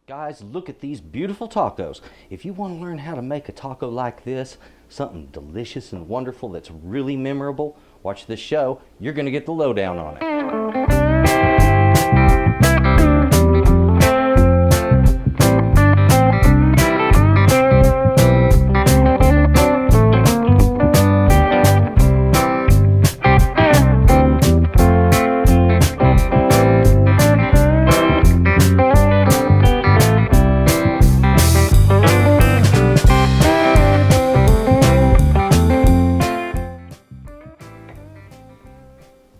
Guys, look at these beautiful tacos. If you want to learn how to make a taco like this, something delicious and wonderful that's really memorable, watch this show. You're going to get the lowdown on it.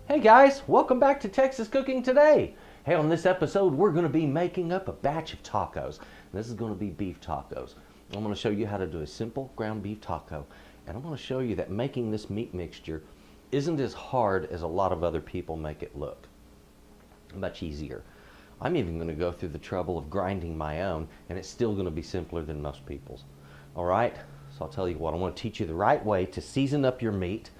Hey guys, welcome back to Texas Cooking Today. Hey, on this episode, we're going to be making up a batch of tacos. This is going to be beef tacos. I'm going to show you how to do a simple ground beef taco. And I'm going to show you that making this meat mixture isn't as hard as a lot of other people make it look. Much easier. I'm even going to go through the trouble of grinding my own, and it's still going to be simpler than most people's. All right, so I'll tell you what, I want to teach you the right way to season up your meat.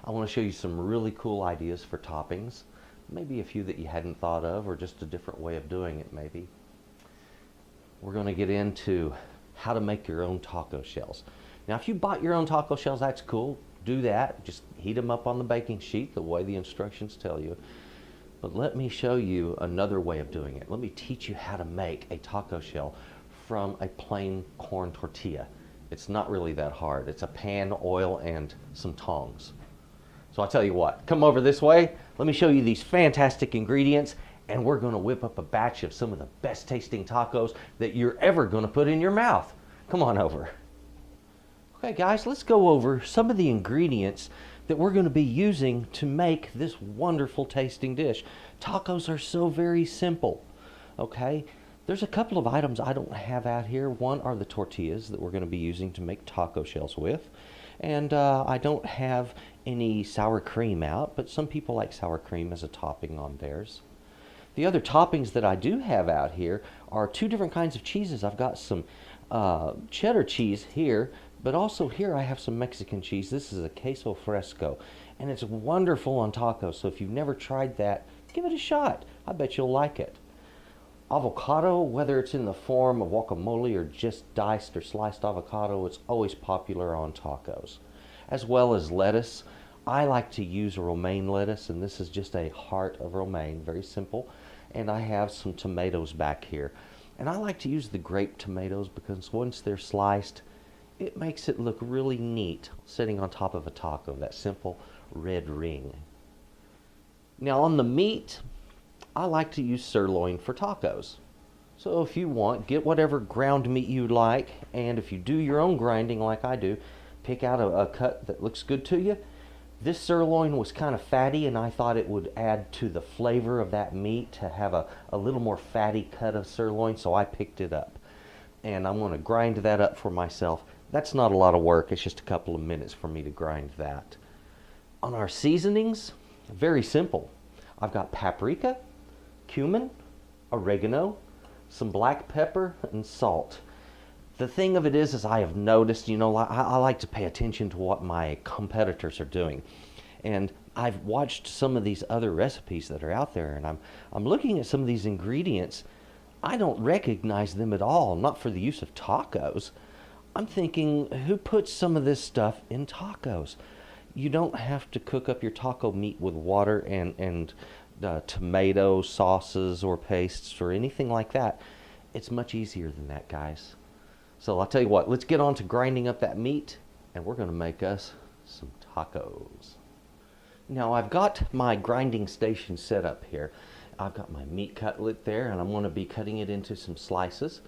I want to show you some really cool ideas for toppings, maybe a few that you hadn't thought of, or just a different way of doing it maybe. We're going to get into how to make your own taco shells. Now if you bought your own taco shells, that's cool. Do that. Just heat them up on the baking sheet the way the instructions tell you. But let me show you another way of doing it. Let me teach you how to make a taco shell from a plain corn tortilla. It's not really that hard. It's a pan, oil, and some tongs. So I'll tell you what, come over this way, let me show you these fantastic ingredients, and we're going to whip up a batch of some of the best tasting tacos that you're ever going to put in your mouth. Come on over. Okay guys, let's go over some of the ingredients that we're going to be using to make this wonderful tasting dish. Tacos are so very simple, okay? There's a couple of items I don't have out here. One are the tortillas that we're going to be using to make taco shells with. And I don't have any sour cream out, but some people like sour cream as a topping on theirs. The other toppings that I do have out here are two different kinds of cheeses. I've got some cheddar cheese here, but also here I have some Mexican cheese. This is a queso fresco, and it's wonderful on tacos. So if you've never tried that, give it a shot. I bet you'll like it. Avocado, whether it's in the form of guacamole or just diced or sliced avocado, it's always popular on tacos. As well as lettuce. I like to use romaine lettuce, and this is just a heart of romaine, very simple. And I have some tomatoes back here. And I like to use the grape tomatoes because once they're sliced, it makes it look really neat sitting on top of a taco, that simple red ring. Now on the meat, I like to use sirloin for tacos. So if you want, get whatever ground meat you like, and if you do your own grinding like I do, pick out a cut that looks good to you. This sirloin was kind of fatty, and I thought it would add to the flavor of that meat to have a little more fatty cut of sirloin, so I picked it up. And I'm going to grind that up for myself. That's not a lot of work, it's just a couple of minutes for me to grind that. On our seasonings, very simple. I've got paprika, cumin, oregano, some black pepper, and salt. The thing of it is I have noticed, you know, I like to pay attention to what my competitors are doing. And I've watched some of these other recipes that are out there, and I'm looking at some of these ingredients. I don't recognize them at all, not for the use of tacos. I'm thinking, who puts some of this stuff in tacos? You don't have to cook up your taco meat with water and tomato sauces or pastes or anything like that. It's much easier than that, guys. So I'll tell you what, let's get on to grinding up that meat, and we're going to make us some tacos. Now I've got my grinding station set up here. I've got my meat cutlet there, and I'm going to be cutting it into some slices,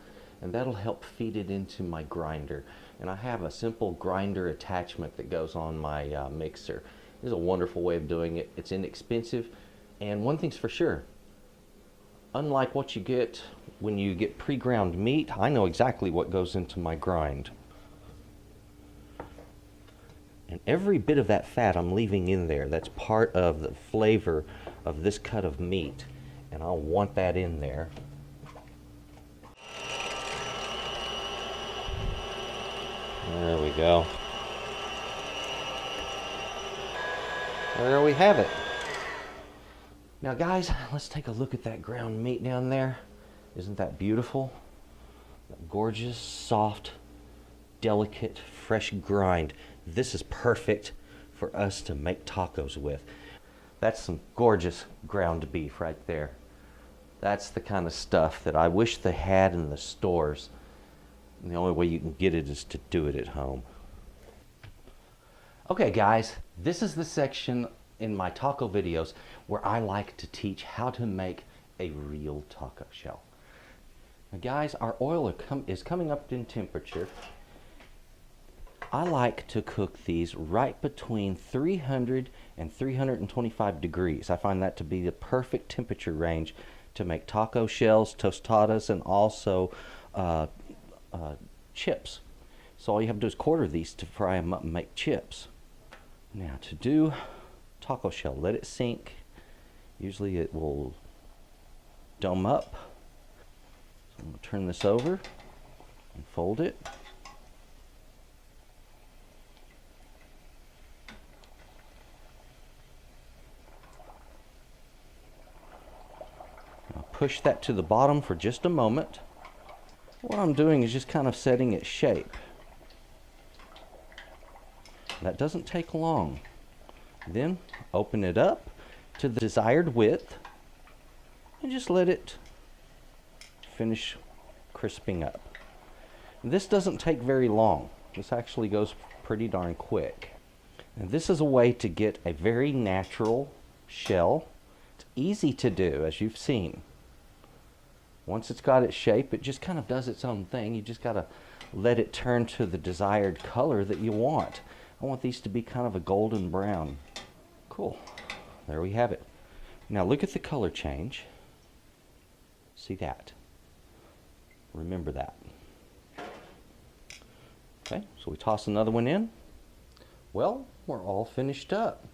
and that'll help feed it into my grinder. And I have a simple grinder attachment that goes on my mixer. This is a wonderful way of doing it. It's inexpensive. And one thing's for sure, unlike what you get when you get pre-ground meat, I know exactly what goes into my grind. And every bit of that fat I'm leaving in there, that's part of the flavor of this cut of meat. And I want that in there. There we go. There we have it. Now guys, let's take a look at that ground meat down there. Isn't that beautiful? Gorgeous, soft, delicate, fresh grind. This is perfect for us to make tacos with. That's some gorgeous ground beef right there. That's the kind of stuff that I wish they had in the stores. And the only way you can get it is to do it at home. Okay guys, this is the section in my taco videos where I like to teach how to make a real taco shell. Now guys, our oil is coming up in temperature. I like to cook these right between 300 and 325 degrees. I find that to be the perfect temperature range to make taco shells, tostadas, and also chips. So all you have to do is quarter these to fry them up and make chips. Now to do taco shell, let it sink. Usually it will dome up. So I'm going to turn this over and fold it. Push that to the bottom for just a moment. What I'm doing is just kind of setting its shape. That doesn't take long. Then open it up to the desired width and just let it finish crisping up. This doesn't take very long. This actually goes pretty darn quick. And this is a way to get a very natural shell. It's easy to do, as you've seen. Once it's got its shape, it just kind of does its own thing. You just got to let it turn to the desired color that you want. I want these to be kind of a golden brown. Cool. There we have it. Now look at the color change. See that? Remember that. Okay, so we toss another one in. Well, we're all finished up.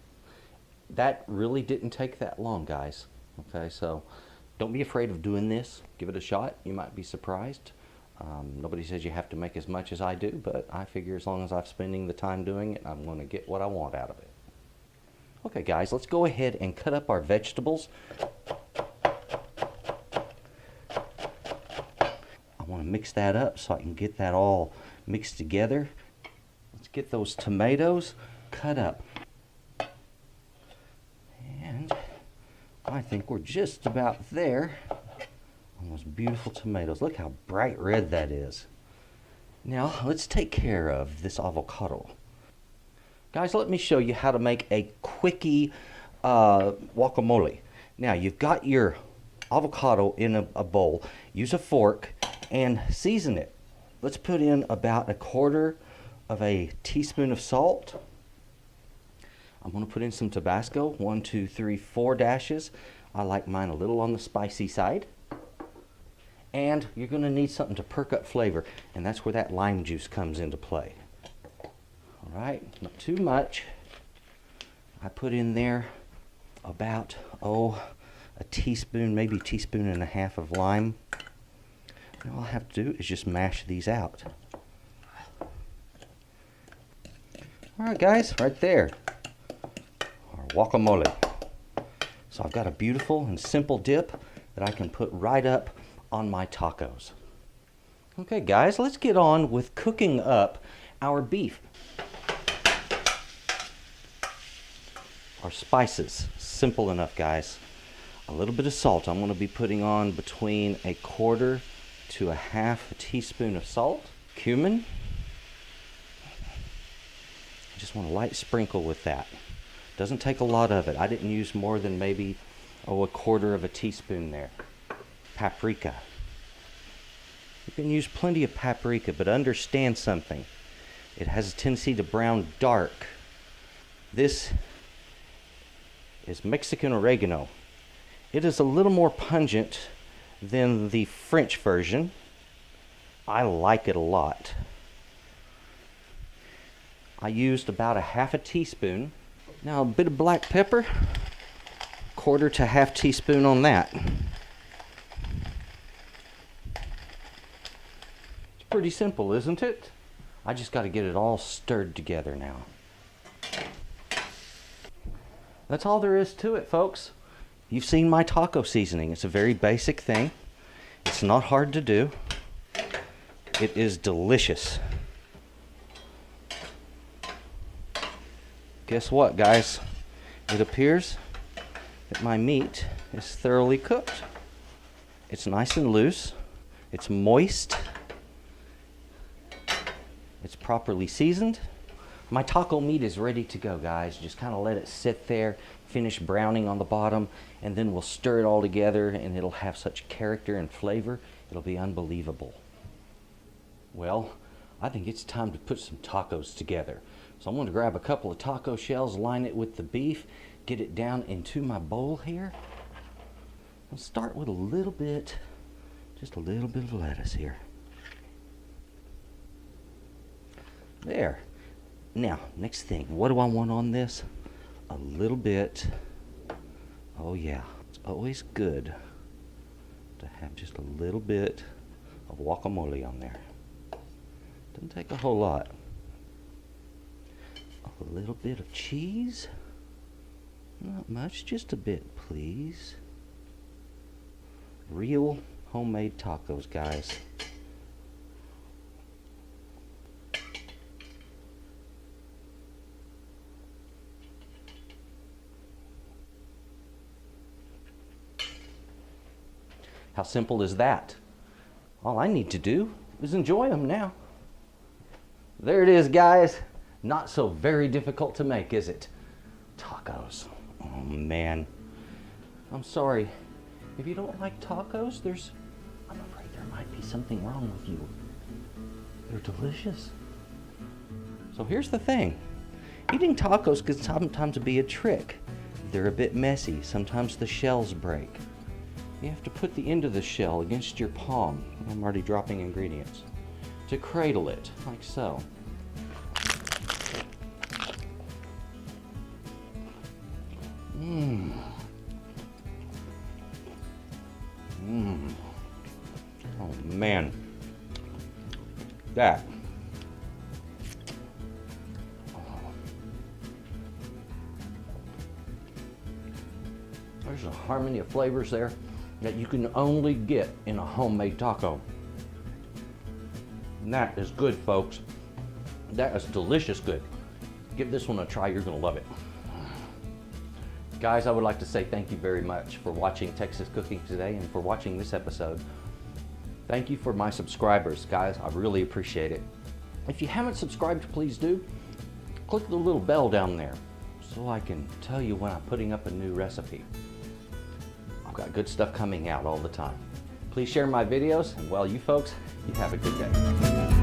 That really didn't take that long, guys. Okay, so don't be afraid of doing this. Give it a shot. You might be surprised. Nobody says you have to make as much as I do, but I figure as long as I'm spending the time doing it, I'm going to get what I want out of it. Okay, guys, let's go ahead and cut up our vegetables. I want to mix that up so I can get that all mixed together. Let's get those tomatoes cut up. And I think we're just about there on those beautiful tomatoes. Look how bright red that is. Now let's take care of this avocado. Guys, let me show you how to make a quickie guacamole. Now you've got your avocado in a bowl. Use a fork and season it. Let's put in about 1/4 of a teaspoon of salt. I'm going to put in some Tabasco, 1, 2, 3, 4 dashes. I like mine a little on the spicy side. And you're going to need something to perk up flavor, and that's where that lime juice comes into play. All right, not too much. I put in there about, a teaspoon, maybe 1.5 teaspoons of lime. And all I have to do is just mash these out. All right, guys, right there. Our guacamole. So I've got a beautiful and simple dip that I can put right up on my tacos. Okay, guys, let's get on with cooking up our beef. Our spices, simple enough, guys. A little bit of salt. I'm going to be putting on between 1/4 to 1/2 teaspoon of salt. Cumin. I just want a light sprinkle with that. Doesn't take a lot of it. I didn't use more than maybe 1/4 teaspoon there. Paprika. You can use plenty of paprika, but understand something. It has a tendency to brown dark. This is Mexican oregano. It is a little more pungent than the French version. I like it a lot. I used about 1/2 teaspoon. Now a bit of black pepper, 1/4 to 1/2 teaspoon on that. It's pretty simple, isn't it? I just got to get it all stirred together now. That's all there is to it, folks. You've seen my taco seasoning. It's a very basic thing. It's not hard to do. It is delicious. Guess what, guys? It appears that my meat is thoroughly cooked. It's nice and loose. It's moist. It's properly seasoned. My taco meat is ready to go, guys. Just kind of let it sit there, finish browning on the bottom, and then we'll stir it all together and it'll have such character and flavor. It'll be unbelievable. Well, I think it's time to put some tacos together. So I'm going to grab a couple of taco shells, line it with the beef, get it down into my bowl here. I'll start with a little bit, just a little bit of lettuce here. There. Now, next thing, what do I want on this? A little bit, oh yeah, it's always good to have just a little bit of guacamole on there. Doesn't take a whole lot. A little bit of cheese. Not much, just a bit, please. Real homemade tacos, guys. How simple is that? All I need to do is enjoy them now. There it is, guys. Not so very difficult to make, is it? Tacos. Oh, man. I'm sorry. If you don't like tacos, I'm afraid there might be something wrong with you. They're delicious. So here's the thing. Eating tacos can sometimes be a trick. They're a bit messy. Sometimes the shells break. You have to put the end of the shell against your palm. I'm already dropping ingredients. To cradle it, like so. Oh man, that. There's a harmony of flavors there that you can only get in a homemade taco. And that is good, folks. That is delicious good. Give this one a try, you're gonna love it. Guys, I would like to say thank you very much for watching Texas Cooking today and for watching this episode. Thank you for my subscribers, guys. I really appreciate it. If you haven't subscribed, please do. Click the little bell down there so I can tell you when I'm putting up a new recipe. I've got good stuff coming out all the time. Please share my videos, and well, you folks, you have a good day.